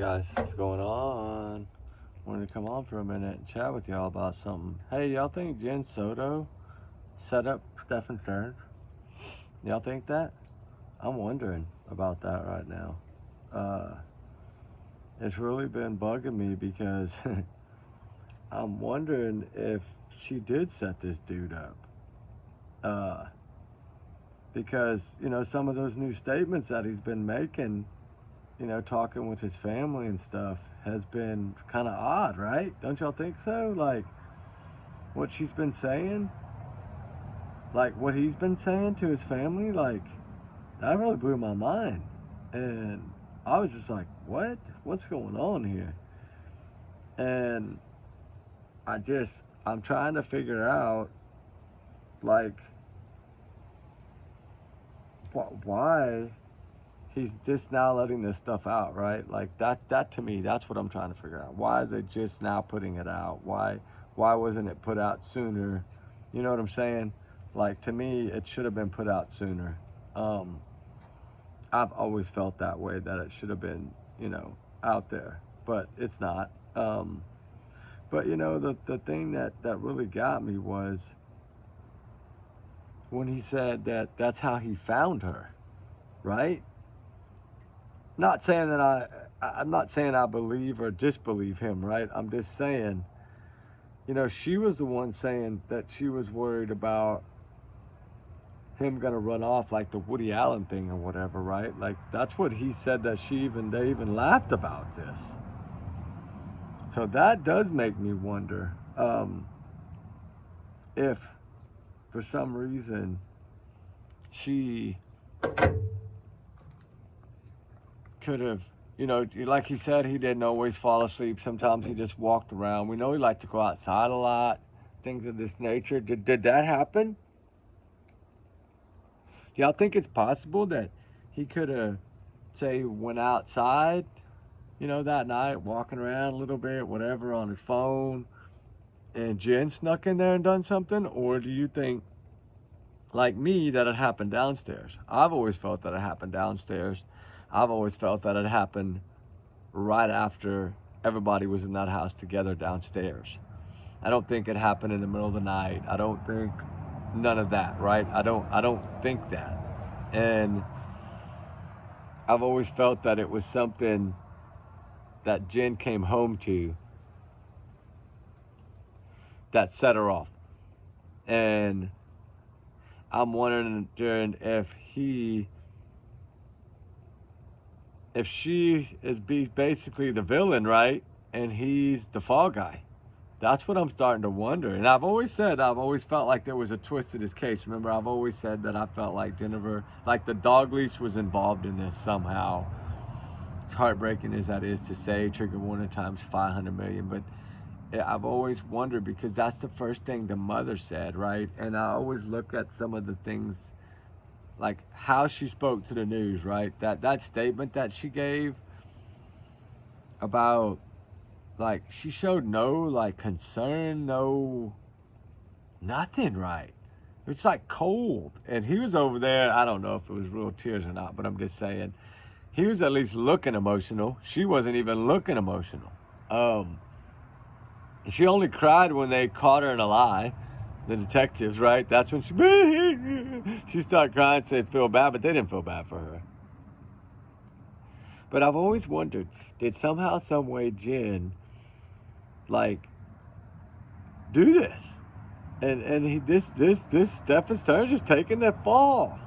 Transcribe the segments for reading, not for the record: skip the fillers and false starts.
Guys, what's going on? Wanted to come on for a minute and chat with y'all about something. Hey, y'all think Jenn Soto set up Stephen Stern? Y'all think that? I'm wondering about that right now. Uh, it's really been bugging me because I'm wondering if she did set this dude up. Uh, because, some of those new statements that he's been making, talking with his family and stuff has been kind of odd, right? Don't y'all think so? Like, what she's been saying, like what he's been saying to his family, like, that really blew my mind. And I was just like, what? What's going on here? And I'm trying to figure out, like, why he's just now letting this stuff out, right? Like that to me, that's what I'm trying to figure out. Why is it just now putting it out? Why wasn't it put out sooner? You know what I'm saying? Like, to me, it should have been put out sooner. I've always felt that way, that it should have been, out there, but it's not. But the thing that really got me was when he said that that's how he found her, right? Not saying that I'm not saying I believe or disbelieve him, right? I'm just saying, she was the one saying that she was worried about him gonna run off like the Woody Allen thing or whatever, right? Like, that's what he said, that they even laughed about this. So that does make me wonder if for some reason she could have, like he said, he didn't always fall asleep. Sometimes he just walked around. We know he liked to go outside a lot, things of this nature. Did that happen? Do y'all think it's possible that he could have, say, went outside, that night, walking around a little bit, whatever, on his phone, and Jenn snuck in there and done something? Or do you think, like me, that it happened downstairs? I've always felt that it happened downstairs. I've always felt that it happened right after everybody was in that house together downstairs. I don't think it happened in the middle of the night. I don't think none of that, right? I don't think that. And I've always felt that it was something that Jenn came home to that set her off. And I'm wondering if she is basically the villain, right? And he's the fall guy. That's what I'm starting to wonder. And I've always felt like there was a twist to this case. Remember, I've always said that I felt like Jennifer, like the dog leash was involved in this somehow. As heartbreaking as that is to say, trigger warning times 500 million. But I've always wondered, because that's the first thing the mother said, right? And I always look at some of the things, like how she spoke to the news, right? That statement that she gave about, like, she showed no, like, concern, no nothing, right? It's like cold. And he was over there, I don't know if it was real tears or not, but I'm just saying, he was at least looking emotional. She wasn't even looking emotional. She only cried when they caught her in a lie, the detectives, right? That's when she started crying, said feel bad, but they didn't feel bad for her. But I've always wondered, did somehow, some way, Jenn, like, do this? And this Stephen Stern just taking that fall.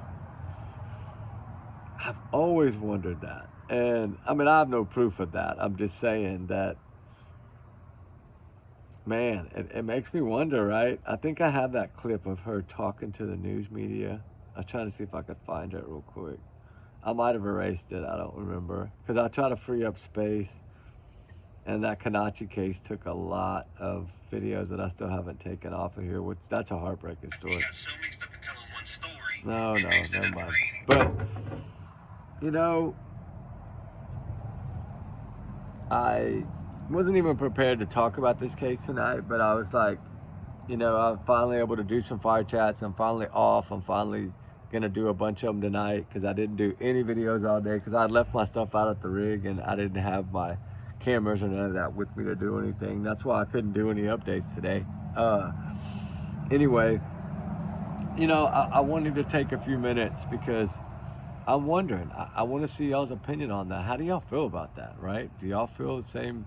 I've always wondered that. And I mean, I have no proof of that. I'm just saying that, man, it makes me wonder, right? I think I have that clip of her talking to the news media. I'm trying to see if I could find it real quick. I might have erased it. I don't remember. Because I try to free up space. And that Kanachi case took a lot of videos that I still haven't taken off of here, which that's a heartbreaking story. You got so mixed up in telling one story. No, never mind. But, I wasn't even prepared to talk about this case tonight, but I was like, I'm finally able to do some fire chats. I'm finally off. I'm finally gonna do a bunch of them tonight because I didn't do any videos all day because I left my stuff out at the rig and I didn't have my cameras or none of that with me to do anything. That's why I couldn't do any updates today. Anyway, you know, I wanted to take a few minutes because I'm wondering, I want to see y'all's opinion on that. How do y'all feel about that, right? Do y'all feel the same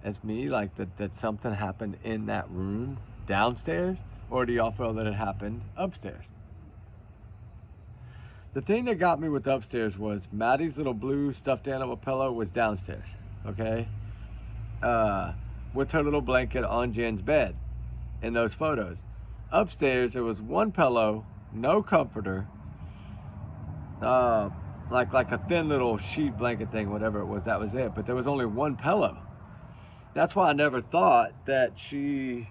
as me, like that something happened in that room downstairs? Or do y'all feel that it happened upstairs? The thing that got me with upstairs was Maddie's little blue stuffed animal pillow was downstairs, okay? With her little blanket on Jenn's bed in those photos. Upstairs, there was one pillow, no comforter, like a thin little sheet blanket thing, whatever it was, that was it. But there was only one pillow. That's why I never thought that she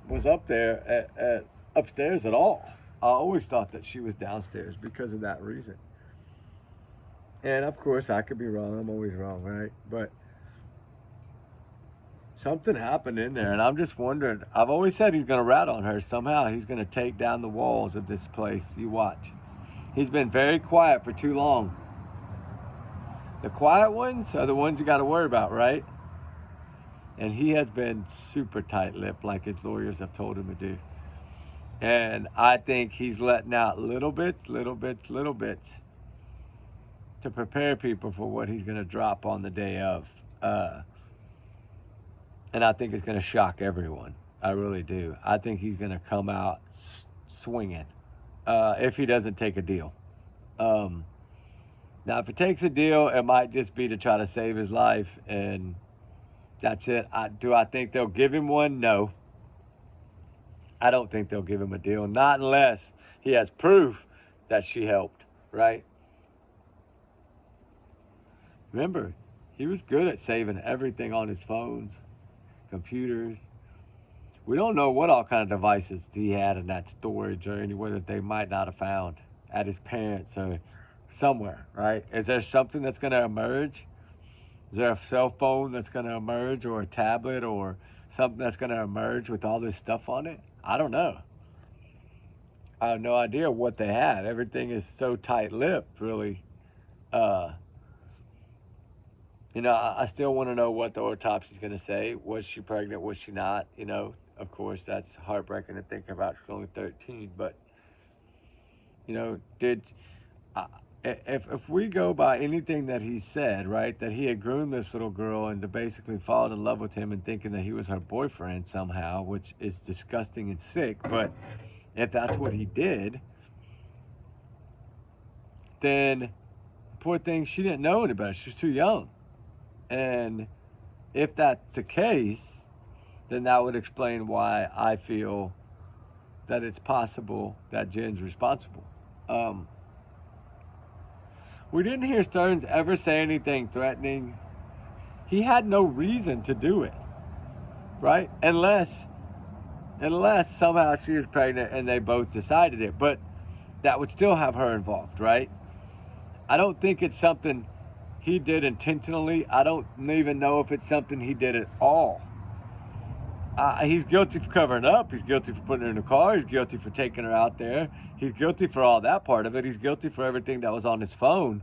was up there at upstairs at all. I always thought that she was downstairs because of that reason. And of course, I could be wrong. I'm always wrong, right? But something happened in there, and I'm just wondering. I've always said he's going to rat on her. Somehow he's going to take down the walls of this place. You watch. He's been very quiet for too long. The quiet ones are the ones you got to worry about, right? And he has been super tight-lipped, like his lawyers have told him to do. And I think he's letting out little bits to prepare people for what he's going to drop on the day of. And I think it's going to shock everyone. I really do. I think he's going to come out swinging if he doesn't take a deal. Now, if he takes a deal, it might just be to try to save his life, and that's it. Do I think they'll give him one? No. I don't think they'll give him a deal, not unless he has proof that she helped, right? Remember, he was good at saving everything on his phones, computers. We don't know what all kind of devices he had in that storage or anywhere that they might not have found at his parents or somewhere, right? Is there something that's going to emerge? Is there a cell phone that's going to emerge, or a tablet, or something that's going to emerge with all this stuff on it? I don't know. I have no idea what they had. Everything is so tight-lipped, really. You know, I still want to know what the autopsy is going to say. Was she pregnant? Was she not? You know, of course, that's heartbreaking to think about. She's only 13. But, you know, if we go by anything that he said, right, that he had groomed this little girl into basically falling in love with him and thinking that he was her boyfriend somehow, which is disgusting and sick. But if that's what he did, then poor thing, she didn't know any better. She was too young. And if that's the case, then that would explain why I feel that it's possible that Jenn's responsible. We didn't hear Stearns ever say anything threatening. He had no reason to do it, right? Unless somehow she was pregnant and they both decided it. But that would still have her involved, right? I don't think it's something he did intentionally. I don't even know if it's something he did at all. He's guilty for covering up. He's guilty for putting her in the car. He's guilty for taking her out there. He's guilty for all that part of it. He's guilty for everything that was on his phone.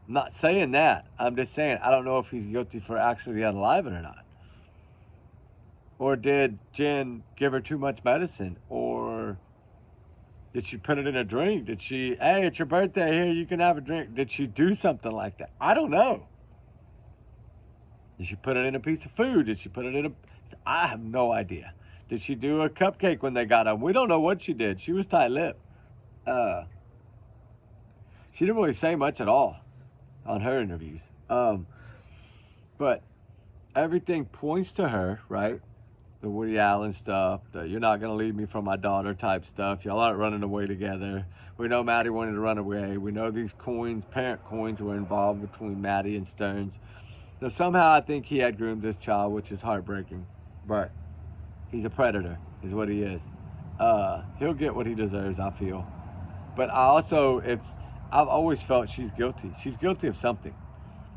I'm not saying that. I'm just saying I don't know if he's guilty for actually unaliving or not. Or did Jenn give her too much medicine? Or did she put it in a drink? Did she, hey, it's your birthday, here, you can have a drink. Did she do something like that? I don't know. Did she put it in a piece of food? Did she put it in a... I have no idea. Did she do a cupcake when they got home? We don't know what she did. She was tight-lipped. She didn't really say much at all on her interviews. But everything points to her, right? The Woody Allen stuff, the you're not going to leave me for my daughter type stuff. Y'all aren't running away together. We know Maddie wanted to run away. We know these coins, parent coins, were involved between Maddie and Stearns. So somehow I think he had groomed this child, which is heartbreaking. But he's a predator, is what he is. He'll get what he deserves, I feel. But I've always felt she's guilty. She's guilty of something.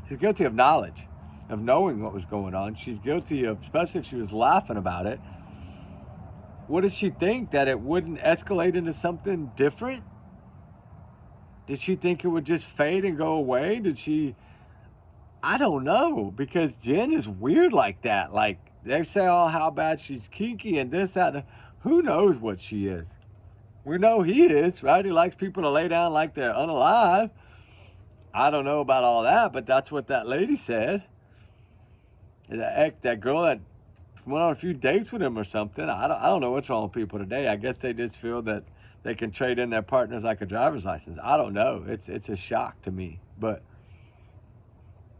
She's guilty of knowledge, of knowing what was going on. She's guilty of, especially if she was laughing about it. What does she think? That it wouldn't escalate into something different? Did she think it would just fade and go away? Did she? I don't know, because Jenn is weird like that. Like, they say, oh, how bad she's kinky and this, that. And who knows what she is? We know he is, right? He likes people to lay down like they're unalive. I don't know about all that, but that's what that lady said. That girl that went on a few dates with him or something. I don't know what's wrong with people today. I guess they just feel that they can trade in their partners like a driver's license. I don't know. It's a shock to me. But,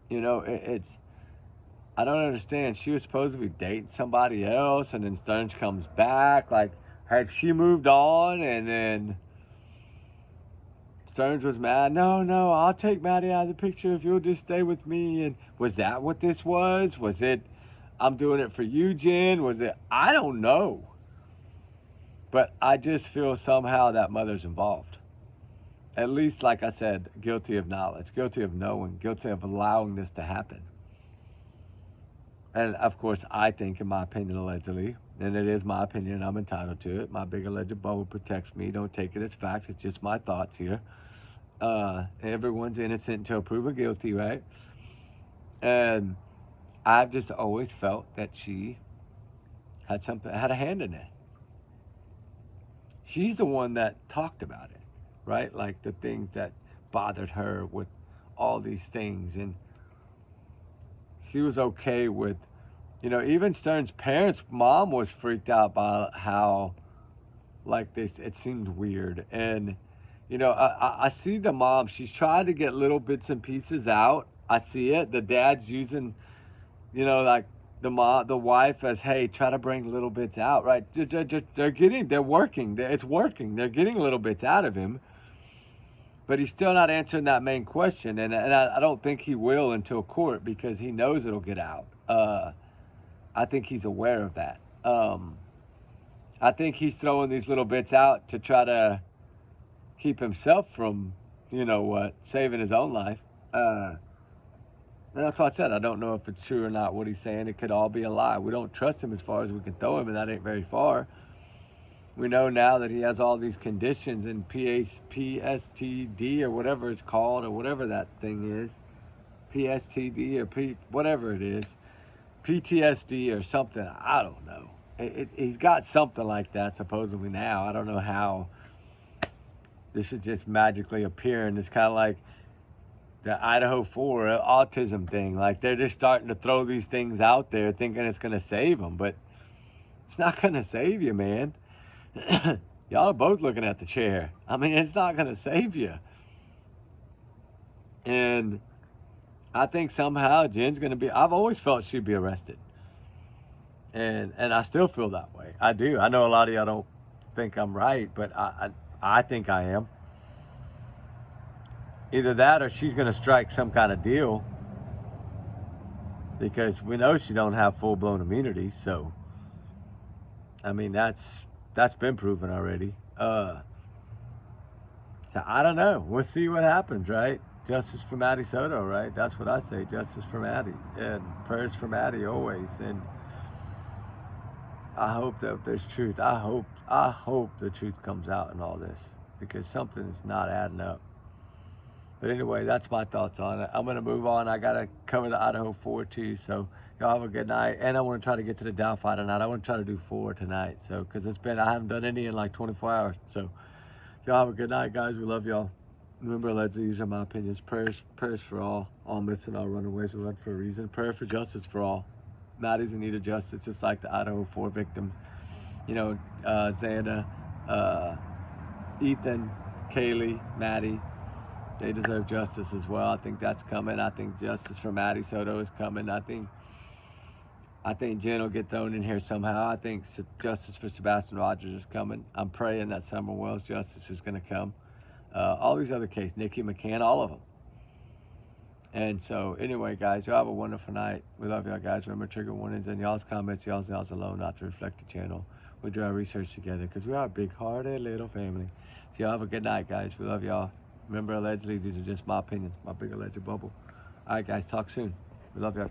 you know, it's, I don't understand. She was supposed to be dating somebody else, and then Stearns comes back. Like, had she moved on, and then Stearns was mad? No, I'll take Maddie out of the picture if you'll just stay with me. And was that what this was? Was it, I'm doing it for you, Jenn? Was it, I don't know. But I just feel somehow that mother's involved. At least, like I said, guilty of knowledge, guilty of knowing, guilty of allowing this to happen. And of course, I think, in my opinion, allegedly, and it is my opinion, I'm entitled to it. My big alleged bubble protects me. Don't take it as fact. It's just my thoughts here. Everyone's innocent until proven guilty, right? And I've just always felt that she had a hand in it. She's the one that talked about it, right? Like the things that bothered her with all these things, and she was okay with, you know, even Stearns' parents' mom was freaked out by how, like, it seemed weird. And, you know, I see the mom, she's trying to get little bits and pieces out. I see it. The dad's using, you know, like the wife as, hey, try to bring little bits out, right? They're working. It's working. They're getting little bits out of him. But he's still not answering that main question. And I don't think he will until court, because he knows it'll get out. I think he's aware of that. I think he's throwing these little bits out to try to keep himself from, you know what, saving his own life. And that's what I said. I don't know if it's true or not what he's saying. It could all be a lie. We don't trust him as far as we can throw him, and that ain't very far. We know now that he has all these conditions in PSTD or whatever it's called, or whatever that thing is. PSTD or whatever it is. PTSD or something. I don't know. He's got something like that supposedly now. I don't know how this is just magically appearing. It's kind of like the Idaho 4 autism thing. Like, they're just starting to throw these things out there thinking it's going to save them. But it's not going to save you, man. Y'all are both looking at the chair. I mean, it's not going to save you. And I think somehow Jenn's going to be, I've always felt she'd be arrested. And I still feel that way. I do. I know a lot of y'all don't think I'm right, but I think I am. Either that, or she's going to strike some kind of deal, because we know she don't have full-blown immunity. So, I mean, that's been proven already. So I don't know. We'll see what happens, right? Justice for Maddie Soto, right? That's what I say. Justice for Maddie, and prayers for Maddie always. And I hope that there's truth. I hope the truth comes out in all this, because something's not adding up. But anyway, that's my thoughts on it. I'm going to move on. I got to cover the Idaho 4 too. So y'all have a good night. And I want to try to get to the Delphi tonight. I want to try to do 4 tonight. So, because I haven't done any in like 24 hours. So y'all have a good night, guys. We love y'all. Remember, allegedly, these are my opinions. Prayers for all missing, all runaways who run for a reason. Prayer for justice for all. Maddie's in need of justice, just like the Idaho 4 victims. You know, Xana, Ethan, Kaylee, Maddie. They deserve justice as well. I think that's coming. I think justice for Maddie Soto is coming. I think Jenn will get thrown in here somehow. I think justice for Sebastian Rogers is coming. I'm praying that Summer Wells justice is going to come. All these other cases, Nikki McCann, all of them. And so, anyway, guys, y'all have a wonderful night. We love y'all, guys. Remember, trigger warnings and y'all's comments. Y'all's alone, not to reflect the channel. We do our research together, because we are a big-hearted little family. So y'all have a good night, guys. We love y'all. Remember, allegedly, these are just my opinions, my big alleged bubble. All right, guys, talk soon. We love y'all.